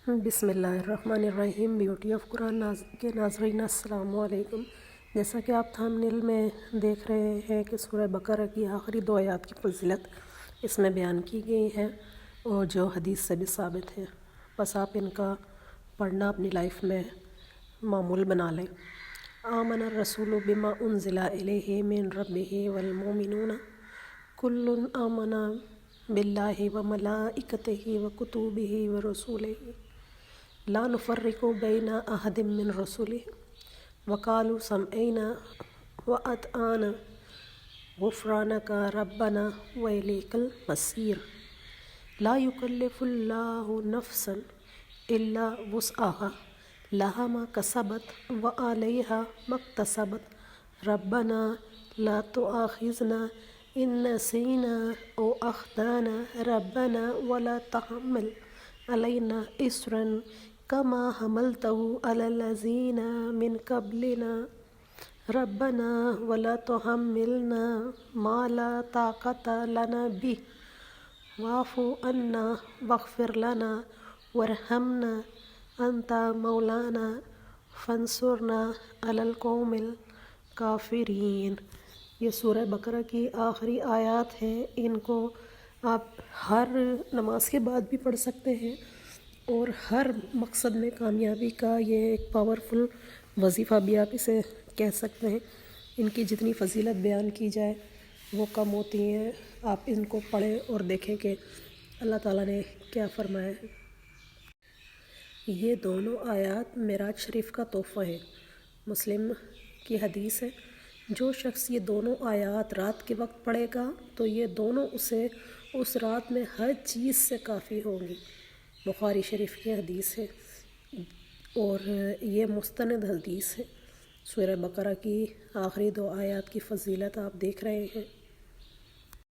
بسم اللہ الرحمن الرحیم۔ بیوٹی آف قرآن کے ناظرین السلام علیکم۔ جیسا کہ آپ تھمبنیل میں دیکھ رہے ہیں کہ سورہ بقرہ کی آخری 2 آیات کی فضیلت اس میں بیان کی گئی ہے اور جو حدیث سے بھی ثابت ہے، بس آپ ان کا پڑھنا اپنی لائف میں معمول بنا لیں۔ آمن الرسول بما انزل الیہ من ربہ والمؤمنون کل آمن باللہ وملائکتہ وکتبہ ورسلہ لا نفرق بین احد من رسلہ وقالوا سمعنا وأطعنا غفرانک ربنا وإلیک المصیر لا یکلف اللہ نفسا الا وسعها لها ما کسبت وعلیہا ما اکتسبت ربنا لا تؤاخذنا ان نسینا او اخطأنا ربنا ولا تحمل علینا اصرا کما حملته على الذین من قبلنا ربنا ولا تحملنا ما لا طاقة لنا به واعف عنا واغفر لنا وارحمنا انت مولانا فانصرنا على القوم الکافرین۔ یہ سورہ بقرہ کی آخری آیات ہیں۔ ان کو آپ ہر نماز کے بعد بھی پڑھ سکتے ہیں اور ہر مقصد میں کامیابی کا یہ ایک پاورفل وظیفہ بھی آپ اسے کہہ سکتے ہیں۔ ان کی جتنی فضیلت بیان کی جائے وہ کم ہوتی ہیں۔ آپ ان کو پڑھیں اور دیکھیں کہ اللہ تعالیٰ نے کیا فرمایا ہے۔ یہ دونوں آیات معراج شریف کا تحفہ ہیں۔ مسلم کی حدیث ہے، جو شخص یہ دونوں آیات رات کے وقت پڑھے گا تو یہ دونوں اسے اس رات میں ہر چیز سے کافی ہوں گی۔ بخاری شریف کی حدیث ہے اور یہ مستند حدیث ہے۔ سورہ بقرہ کی آخری 2 آیات کی فضیلت آپ دیکھ رہے ہیں۔